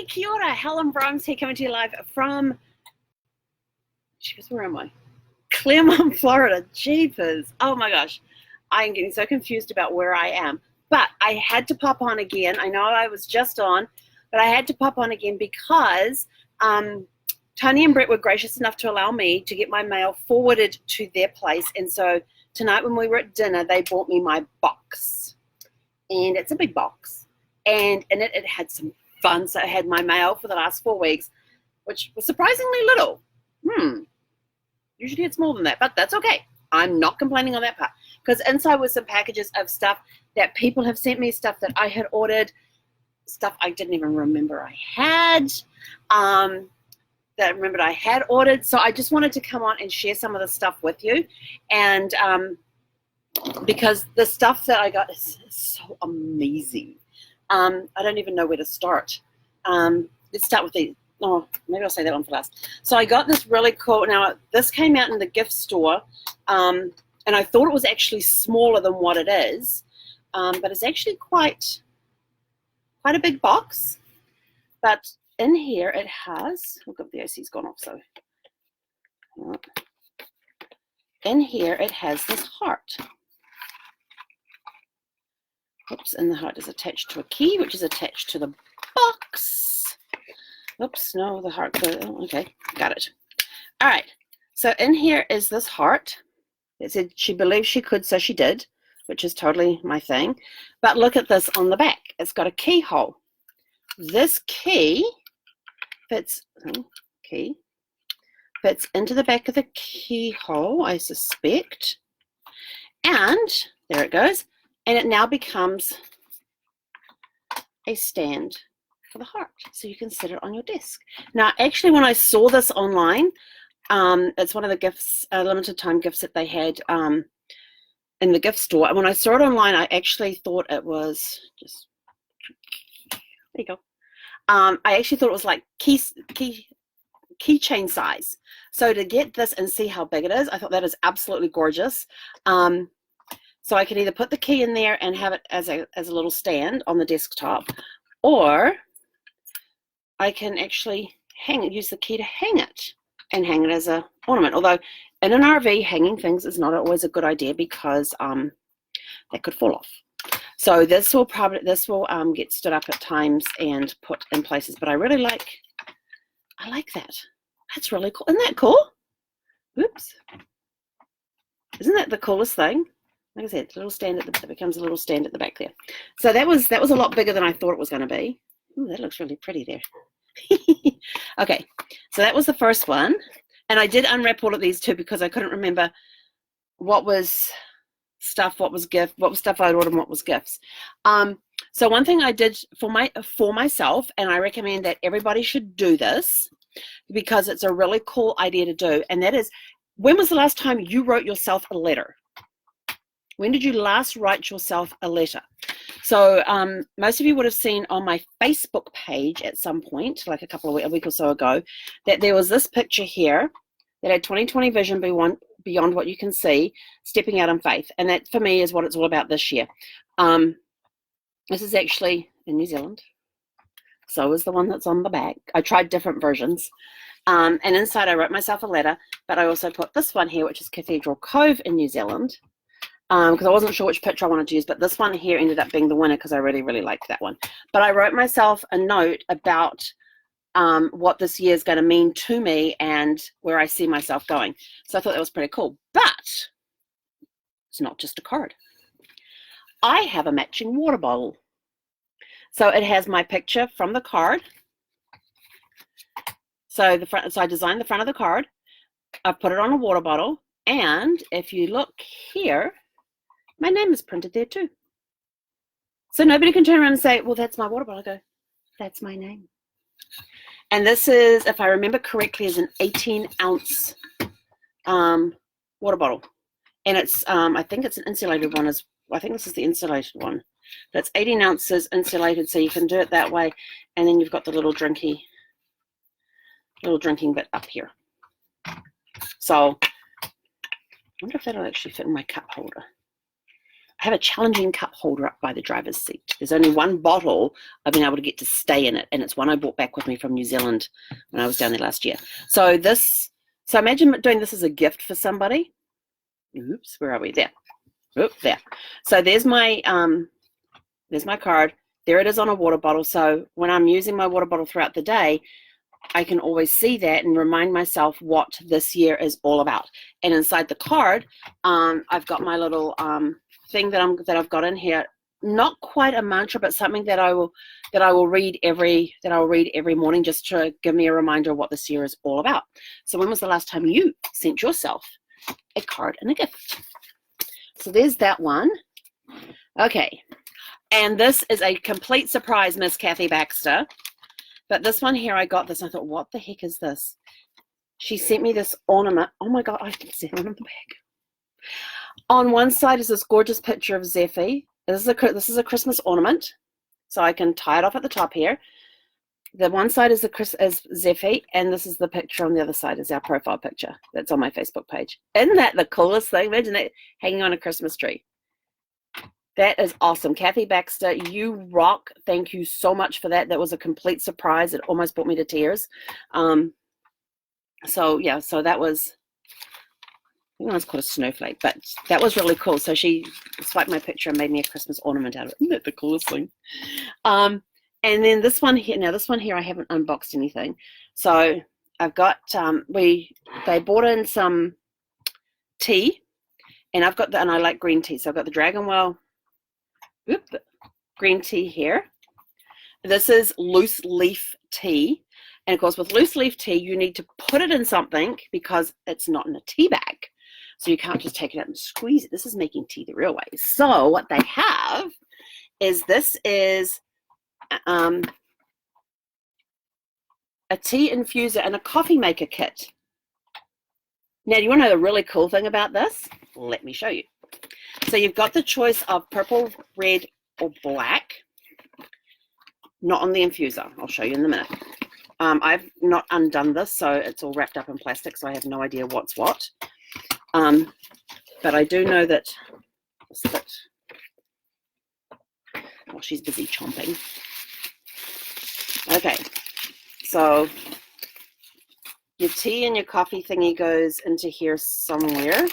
kia ora, Helen Brahms here, coming to you live from, where am I? Claremont, Florida. Jeepers. Oh my gosh. I'm getting so confused about where I am. But I had to pop on again. I know I was just on, but I had to pop on again because Tony and Brett were gracious enough to allow me to get my mail forwarded to their place. And so tonight when we were at dinner, they bought me my box. And it's a big box. And in it, it had some fun. So I had my mail for the last 4 weeks, which was surprisingly little. Usually it's more than that, but that's okay. I'm not complaining on that part. Because inside was some packages of stuff that people have sent me, stuff that I had ordered, stuff I didn't even remember I had, that I remembered I had ordered. So I just wanted to come on and share some of the stuff with you. And because the stuff that I got is so amazing. I don't even know where to start. Let's start with these. Oh, maybe I'll say that one for last. So I got this really cool, now this came out in the gift store, and I thought it was actually smaller than what it is, but it's actually quite a big box. But in here it has, look up, the OC's gone off, so in here it has this heart. Oops, and the heart is attached to a key, which is attached to the box. Oops, no, the heart, okay, got it. All right, so in here is this heart. It said she believed she could, so she did, which is totally my thing. But look at this on the back. It's got a keyhole. This key fits into the back of the keyhole, I suspect. And there it goes. And it now becomes a stand for the heart, so you can sit it on your desk. Now, actually, when I saw this online, it's one of the gifts, limited time gifts that they had in the gift store. And when I saw it online, I actually thought it was just, there you go. I actually thought it was like keychain size. So to get this and see how big it is, I thought that is absolutely gorgeous. So I can either put the key in there and have it as a little stand on the desktop, or I can actually hang it, use the key to hang it and hang it as an ornament. Although in an RV, hanging things is not always a good idea because they could fall off. So this will get stood up at times and put in places. But I like that. That's really cool. Isn't that cool? Oops. Isn't that the coolest thing? Like I said, it becomes a little stand at the back there. So that was a lot bigger than I thought it was going to be. Ooh, that looks really pretty there. Okay, so that was the first one. And I did unwrap all of these too because I couldn't remember what was stuff, what was stuff I'd ordered and what was gifts. So one thing I did for myself, and I recommend that everybody should do this because it's a really cool idea to do, and that is, when was the last time you wrote yourself a letter? When did you last write yourself a letter? So most of you would have seen on my Facebook page at some point, like a week or so ago, that there was this picture here that had 20/20 vision beyond what you can see, stepping out in faith. And that, for me, is what it's all about this year. This is actually in New Zealand. So is the one that's on the back. I tried different versions. And inside I wrote myself a letter, but I also put this one here, which is Cathedral Cove in New Zealand. Because I wasn't sure which picture I wanted to use, but this one here ended up being the winner because I really, really liked that one. But I wrote myself a note about what this year is going to mean to me and where I see myself going. So I thought that was pretty cool. But it's not just a card. I have a matching water bottle. So it has my picture from the card. So I designed the front of the card. I put it on a water bottle. And if you look here, my name is printed there too. So nobody can turn around and say, well, that's my water bottle. I go, that's my name. And this is, if I remember correctly, is an 18-ounce water bottle. And it's, I think it's an insulated one. I think this is the insulated one. That's 18 ounces insulated, so you can do it that way. And then you've got the little drinking bit up here. So I wonder if that'll actually fit in my cup holder. I have a challenging cup holder up by the driver's seat. There's only one bottle I've been able to get to stay in it, and it's one I brought back with me from New Zealand when I was down there last year. So imagine doing this as a gift for somebody. Oops, where are we? There. Oop, there. So there's my card. There it is on a water bottle. So when I'm using my water bottle throughout the day, I can always see that and remind myself what this year is all about. And inside the card, I've got my little thing that I've got in here. Not quite a mantra, but something that I will read every morning, just to give me a reminder of what this year is all about. So when was the last time you sent yourself a card and a gift? So there's that one. Okay, and this is a complete surprise, Miss Kathy Baxter. But this one here, I got this. I thought, what the heck is this? She sent me this ornament. Oh my God, I can see it on the back. On one side is this gorgeous picture of Zephy. This is a Christmas ornament, so I can tie it off at the top here. The one side is Zephy, and this is the picture on the other side is our profile picture that's on my Facebook page. Isn't that the coolest thing? Imagine it hanging on a Christmas tree. That is awesome. Kathy Baxter, you rock. Thank you so much for that. That was a complete surprise. It almost brought me to tears. So yeah, so that was, I think it was called a snowflake, but that was really cool. So she swiped my picture and made me a Christmas ornament out of it. Isn't that the coolest thing? And then this one here, I haven't unboxed anything. So I've got, they bought in some tea, and and I like green tea. So I've got the Dragonwell green tea here. This is loose leaf tea. And of course, with loose leaf tea, you need to put it in something because it's not in a tea bag. So you can't just take it out and squeeze it. This is making tea the real way. So what they have is this is a tea infuser and a coffee maker kit. Now, do you want to know the really cool thing about this? Let me show you. So you've got the choice of purple, red, or black. Not on the infuser. I'll show you in a minute. I've not undone this, so it's all wrapped up in plastic, so I have no idea what's what. But I do know that, well, she's busy chomping. Okay, so your tea and your coffee thingy goes into here somewhere.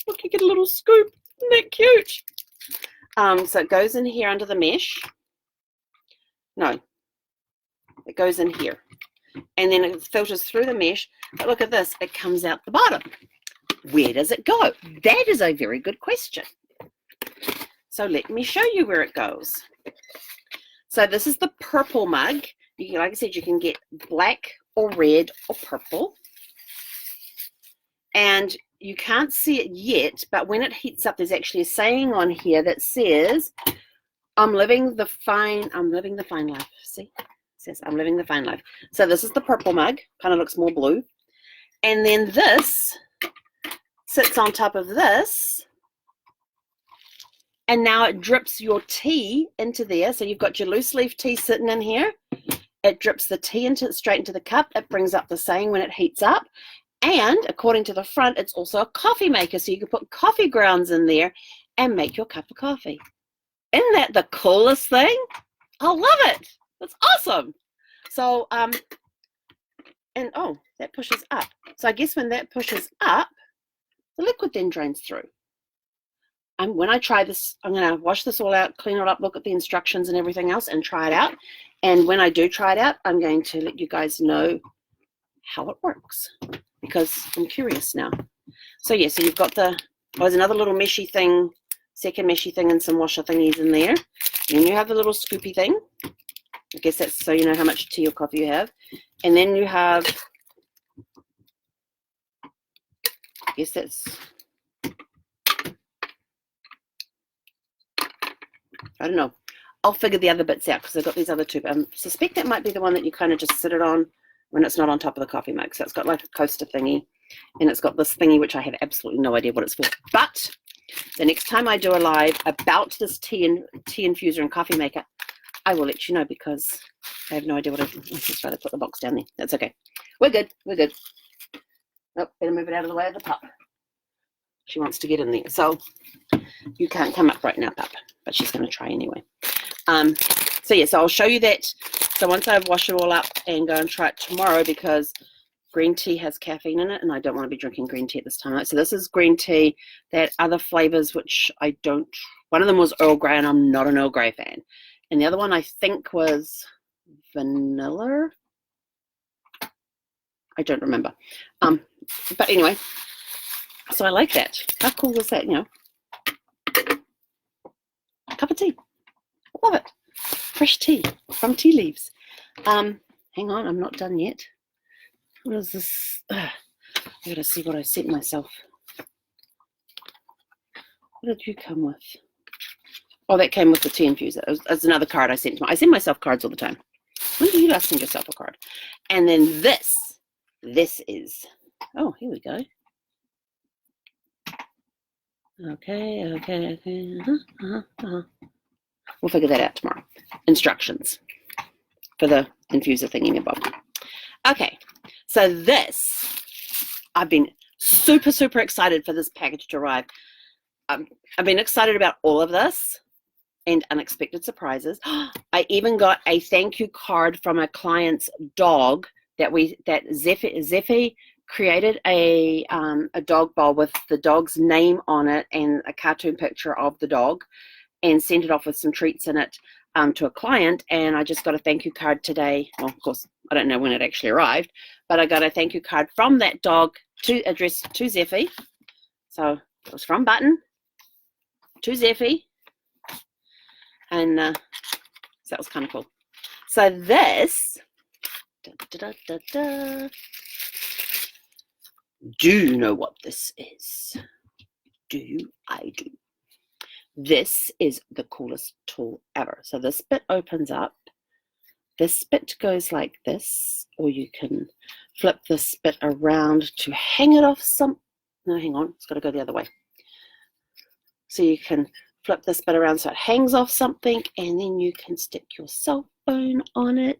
Look, you get a little scoop. Isn't that cute? So it goes in here under the mesh. No, it goes in here. And then it filters through the mesh. But look at this, it comes out the bottom. Where does it go? That is a very good question. So let me show you where it goes. So this is the purple mug. Like I said, you can get black or red or purple. And you can't see it yet, but when it heats up, there's actually a saying on here that says, I'm living the fine life. See? It says, I'm living the fine life. So this is the purple mug, kind of looks more blue. And then this sits on top of this. And now it drips your tea into there. So you've got your loose leaf tea sitting in here. It drips the tea straight into the cup. It brings up the saying when it heats up. And according to the front, it's also a coffee maker. So you can put coffee grounds in there and make your cup of coffee. Isn't that the coolest thing? I love it. That's awesome. So, and oh, that pushes up. So I guess when that pushes up, the liquid then drains through. When I try this, I'm going to wash this all out, clean it up, look at the instructions and everything else, and try it out. And when I do try it out, I'm going to let you guys know how it works, because I'm curious now. So yeah, so you've got there's another little meshy thing, second meshy thing, and some washer thingies in there. Then you have the little scoopy thing. I guess that's so you know how much tea or coffee you have. And then you have, I guess that's, I don't know. I'll figure the other bits out because I've got these other two. But I suspect that might be the one that you kind of just sit it on when it's not on top of the coffee mug. So it's got like a coaster thingy, and it's got this thingy which I have absolutely no idea what it's for. But the next time I do a live about this tea infuser and coffee maker, I will let you know, because I have no idea what it is. Let's just try to put the box down there. That's okay. We're good. We're good. Oh, better move it out of the way of the pup. She wants to get in there. So you can't come up right now, pup, but she's going to try anyway. So yes, I'll show you that. So once I wash it all up and go and try it tomorrow, because green tea has caffeine in it and I don't want to be drinking green tea at this time. So this is green tea. That other flavors, which I don't, one of them was Earl Grey and I'm not an Earl Grey fan. And the other one I think was vanilla. I don't remember. But anyway, so I like that. How cool was that, you know? Cup of tea. Love it. Fresh tea from tea leaves. Hang on, I'm not done yet. What is this? I gotta see what I sent myself. What did you come with? Oh, that came with the tea infuser. It's another card I sent. I send myself cards all the time. When do you last send yourself a card? And then this is, oh, here we go. Okay. We'll figure that out tomorrow. Instructions for the infuser thingy above. Okay, so this, I've been super excited for this package to arrive. I've been excited about all of this and unexpected surprises. I even got a thank you card from a client's dog that Zeffy created a dog bowl with the dog's name on it and a cartoon picture of the dog, and sent it off with some treats in it to a client. And I just got a thank you card today. Well, of course, I don't know when it actually arrived, but I got a thank you card from that dog addressed to Zeffy. So it was from Button to Zeffy. And so that was kind of cool. So this, do you know what this is? I do. This is the coolest tool ever. So this bit opens up. This bit goes like this, or you can flip this bit around to hang it off some. No, hang on, it's got to go the other way. So you can flip this bit around so it hangs off something, and then you can stick your cell phone on it.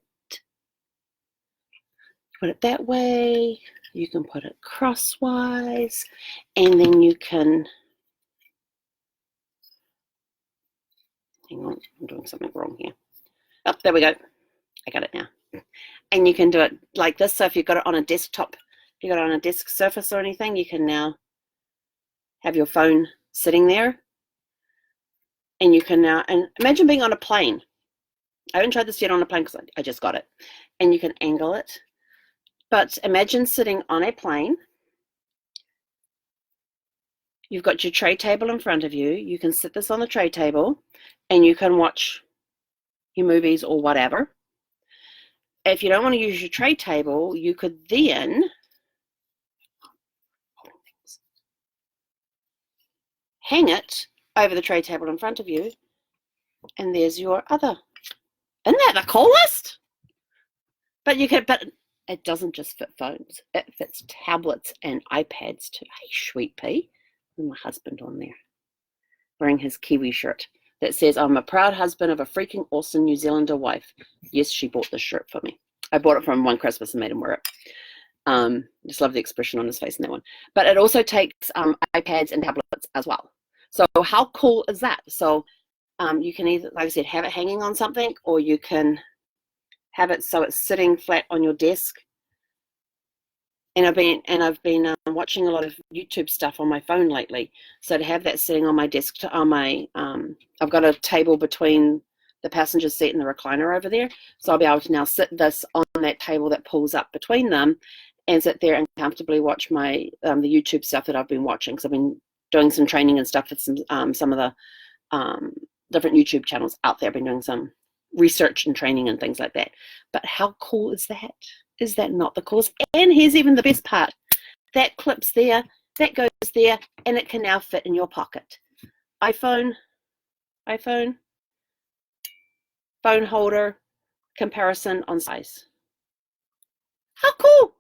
Put it that way. You can put it crosswise, and then you can, hang on, I'm doing something wrong here. Oh, there we go. I got it now. And you can do it like this. So if you've got it on a desktop, if you've got it on a desk surface or anything, you can now have your phone sitting there. And you can now, and imagine being on a plane. I haven't tried this yet on a plane because I just got it. And you can angle it. But imagine sitting on a plane. You've got your tray table in front of you. You can sit this on the tray table and you can watch your movies or whatever. If you don't want to use your tray table, you could then hang it over the tray table in front of you, and there's your other. Isn't that the coolest? But you can, but it doesn't just fit phones. It fits tablets and iPads too. Hey, sweet pea. And my husband on there, wearing his Kiwi shirt that says, "I'm a proud husband of a freaking awesome New Zealander wife." Yes, she bought this shirt for me. I bought it from one Christmas and made him wear it. Just love the expression on his face in that one. But it also takes iPads and tablets as well. So how cool is that? So you can either, like I said, have it hanging on something, or you can have it so it's sitting flat on your desk. And I've been watching a lot of YouTube stuff on my phone lately. So to have that sitting on my desk, I've got a table between the passenger seat and the recliner over there. So I'll be able to now sit this on that table that pulls up between them, and sit there and comfortably watch my the YouTube stuff that I've been watching. Because I've been doing some training and stuff with some of the different YouTube channels out there. I've been doing some research and training and things like that. But how cool is that? Is that not the coolest? And here's even the best part. That clips there, that goes there, and it can now fit in your pocket. iPhone, phone holder, comparison on size. How cool!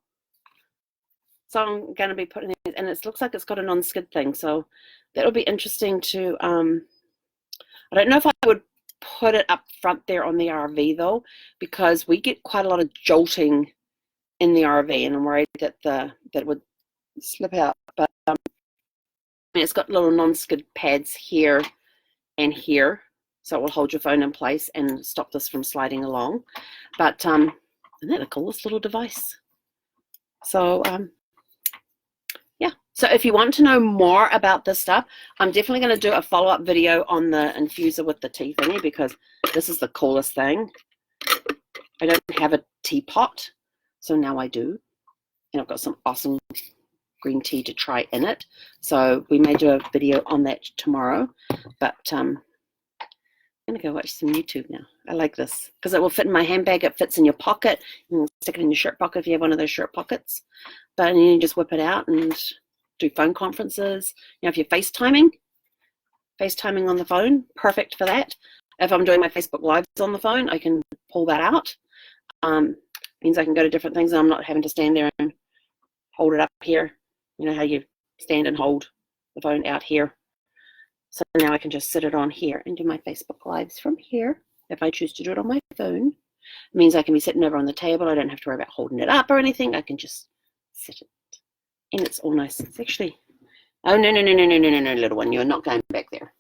So I'm going to be putting it, and it looks like it's got a non-skid thing. So that'll be interesting to, I don't know if I would put it up front there on the RV though, because we get quite a lot of jolting in the RV, and I'm worried that it would slip out. But it's got little non-skid pads here and here, so it will hold your phone in place and stop this from sliding along. But isn't that the coolest little device? So yeah, so if you want to know more about this stuff, I'm definitely going to do a follow-up video on the infuser with the tea thingy, because this is the coolest thing. I don't have a teapot, so now I do, and I've got some awesome green tea to try in it, so we may do a video on that tomorrow. But I'm gonna go watch some YouTube now. I like this because it will fit in my handbag. It fits in your pocket. You can stick it in your shirt pocket if you have one of those shirt pockets, but then you just whip it out and do phone conferences. You know, if you're FaceTiming on the phone, perfect for that. If I'm doing my Facebook Lives on the phone, I can pull that out. Means I can go to different things and I'm not having to stand there and hold it up here. You know how you stand and hold the phone out here. So now I can just sit it on here and do my Facebook Lives from here. If I choose to do it on my phone, it means I can be sitting over on the table. I don't have to worry about holding it up or anything. I can just sit it. And it's all nice. It's actually, oh, no, little one. You're not going back there.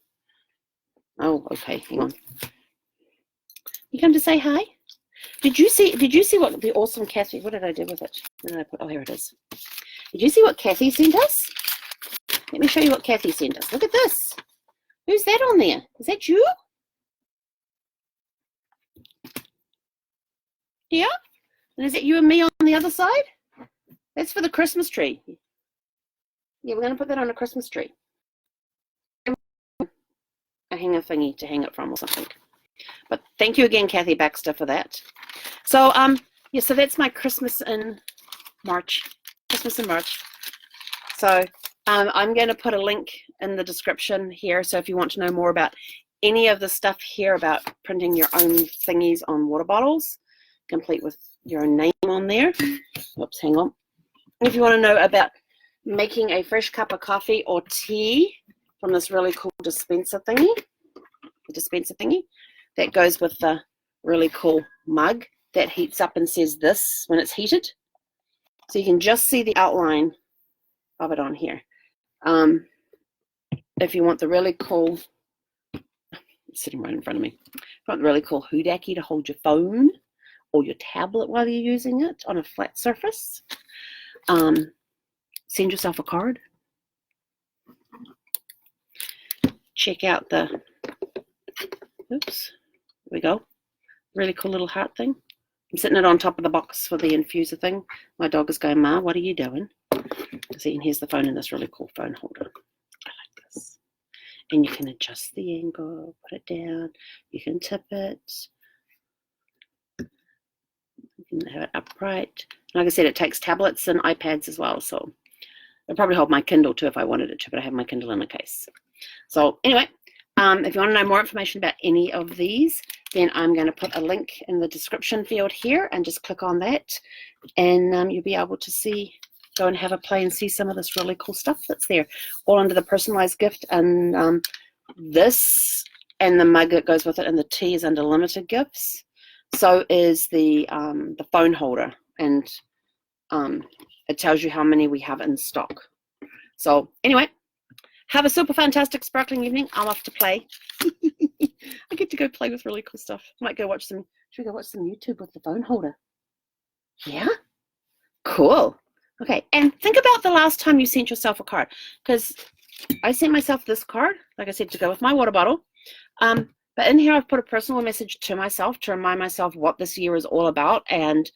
Oh, okay. Hang on. You come to say hi? Did you see what the awesome Kathy, what did I do with it? Where did I put, oh, here it is. Did you see what Kathy sent us? Let me show you what Kathy sent us. Look at this. Who's that on there? Is that you? Yeah? And is it you and me on the other side? That's for the Christmas tree. Yeah, we're going to put that on a Christmas tree. A hanger thingy to hang it from or something. But thank you again, Kathy Baxter, for that. So, yeah, so that's my Christmas in March. Christmas in March. So, I'm going to put a link in the description here. So if you want to know more about any of the stuff here about printing your own thingies on water bottles, complete with your own name on there. Oops, hang on. If you want to know about making a fresh cup of coffee or tea from this really cool dispenser thingy, that goes with the really cool mug that heats up and says this when it's heated. So you can just see the outline of it on here. If you want the really cool, it's sitting right in front of me, if you want the really cool hoodaki to hold your phone or your tablet while you're using it on a flat surface, send yourself a card. Check out the, oops, there we go, really cool little heart thing. I'm sitting it on top of the box for the infuser thing. My dog is going, Ma, what are you doing? See, and here's the phone in this really cool phone holder. I like this. And you can adjust the angle, put it down. You can tip it. You can have it upright. Like I said, it takes tablets and iPads as well. So it'll probably hold my Kindle too if I wanted it to, but I have my Kindle in a case. So anyway, if you want to know more information about any of these, then I'm going to put a link in the description field here and just click on that. And you'll be able to see, go and have a play and see some of this really cool stuff that's there, all under the personalized gift. And this and the mug that goes with it and the tea is under limited gifts. So is the phone holder, and it tells you how many we have in stock. So anyway, have a super fantastic sparkling evening. I'm off to play. I get to go play with really cool stuff. Might go watch some, should we go watch some YouTube with the phone holder? Yeah? Cool. Okay, and think about the last time you sent yourself a card, because I sent myself this card, like I said, to go with my water bottle. But in here I've put a personal message to myself to remind myself what this year is all about, and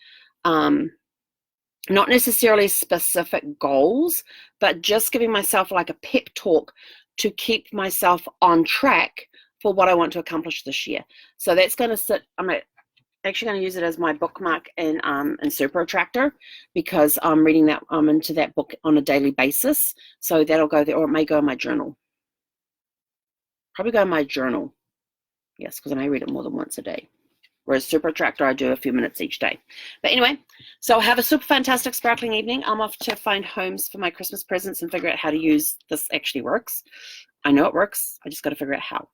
not necessarily specific goals, but just giving myself like a pep talk to keep myself on track for what I want to accomplish this year. So that's going to sit, I'm actually going to use it as my bookmark in Super Attractor, because I'm reading that, I'm into that book on a daily basis. So that'll go there, or it may go in my journal. Probably go in my journal. Yes, because I may read it more than once a day. Whereas Super Attractor, I do a few minutes each day. But anyway, so have a super fantastic sparkling evening. I'm off to find homes for my Christmas presents and figure out how to use this actually works. I know it works. I just got to figure out how.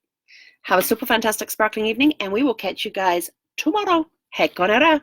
Have a super fantastic sparkling evening, and we will catch you guys tomorrow. Hei korera.